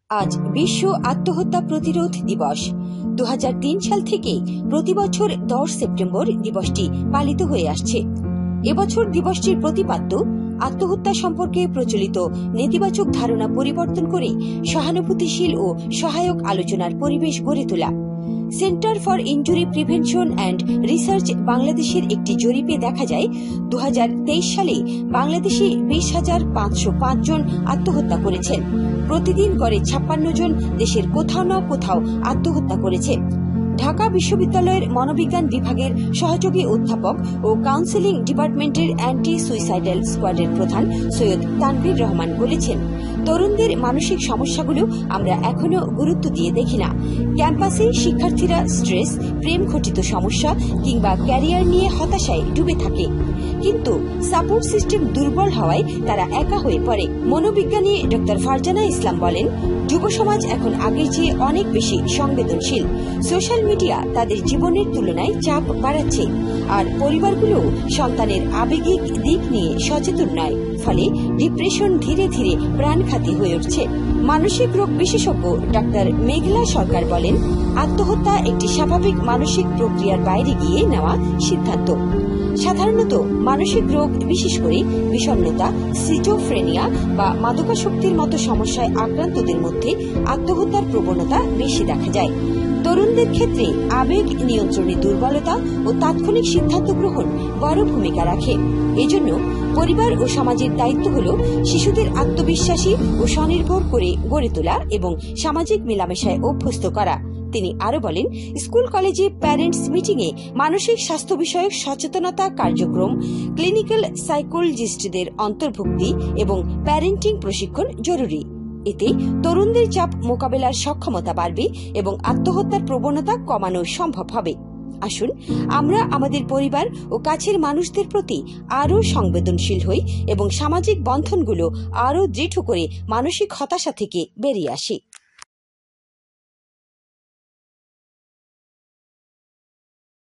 আজ বিশ্ব আত্মহত্যা প্রতিরোধ দিবস। 2003 সাল থেকে প্রতি বছর 10 সেপ্টেম্বর দিবসটি পালিত হয়ে আসছে। এবছর দিবসটির প্রতিপাদ্য আত্মহত্যা সম্পর্কে প্রচলিত নেতিবাচক ধারণা পরিবর্তন করে সহানুভূতিশীল ও সহায়ক আলোচনার পরিবেশ গড়ে তোলা। Centre for injury prevention and research বাংলাদেশের একটি জরিপে দেখা যায় 2023 সালে বাংলাদেশে 20,505 জন আত্মহত্যা করেছেন। প্রতিদিন গড়ে 56 জন দেশের কোথাও না কোথাও আত্মহত্যা করেছে। ঢাকা বিশ্ববিদ্যালয়ের মনোবিজ্ঞান বিভাগের সহযোগী অধ্যাপক ও কাউন্সেলিং ডিপার্টমেন্টের অ্যান্টি সুইসাইডাল স্কোয়াডের প্রধান সৈয়দ তানভীর রহমান বলেছেন, তরুণদের মানসিক সমস্যাগুলো আমরা এখনো গুরুত্ব দিয়ে দেখি না। ক্যাম্পাসে শিক্ষার্থীরা স্ট্রেস, প্রেম ঘটিত সমস্যা কিংবা ক্যারিয়ার নিয়ে হতাশায় ডুবে থাকে, কিন্তু সাপোর্ট সিস্টেম দুর্বল হওয়ায় তারা একা হয়ে পড়ে। মনোবিজ্ঞানী ডক্টর ফারজানা ইসলাম বলেন, যুব সমাজ এখন আগের চেয়ে অনেক বেশি সংবেদনশীল। সোশ্যাল মিডিয়া তাদের জীবনের তুলনায় চাপ বাড়াচ্ছে, আর পরিবারগুলো সন্তানের আবেগিক দিক নিয়ে সচেতন নয়। ফলে ডিপ্রেশন ধীরে ধীরে প্রাণঘাতী হয়ে উঠছে। মানসিক রোগ বিশেষজ্ঞ ডাক্তার মেঘলা সরকার বলেন, আত্মহত্যা একটি স্বাভাবিক মানসিক প্রক্রিয়ার বাইরে গিয়ে নেওয়া সিদ্ধান্ত। সাধারণত মানসিক রোগ, বিশেষ করে বিষণ্ণতা, সিজোফ্রেনিয়া বা মাদকাসক্তির মতো সমস্যায় আক্রান্তদের মধ্যে আত্মহত্যার প্রবণতা বেশি দেখা যায়। তরুণদের ক্ষেত্রে আবেগ নিয়ন্ত্রণে দুর্বলতা ও তাৎক্ষণিক সিদ্ধান্ত গ্রহণ বড় ভূমিকা রাখে। এজন্য পরিবার ও সমাজের দায়িত্ব হল শিশুদের আত্মবিশ্বাসী ও স্বনির্ভর করে গড়ে তোলা এবং সামাজিক মেলামেশায় অভ্যস্ত করা। তিনি আরো বলেন, স্কুল কলেজে প্যারেন্টস মিটিংয়ে মানসিক স্বাস্থ্য বিষয়ক সচেতনতা কার্যক্রম, ক্লিনিক্যাল সাইকোলজিস্টদের অন্তর্ভুক্তি এবং প্যারেন্টিং প্রশিক্ষণ জরুরি। এতে তরুণদের চাপ মোকাবেলার সক্ষমতা বাড়বে এবং আত্মহত্যার প্রবণতা কমানো সম্ভব হবে। আসুন আমরা আমাদের পরিবার ও কাছের মানুষদের প্রতি আরও সংবেদনশীল হই এবং সামাজিক বন্ধনগুলো আরও দৃঢ় করে মানসিক হতাশা থেকে বেরিয়ে আসি।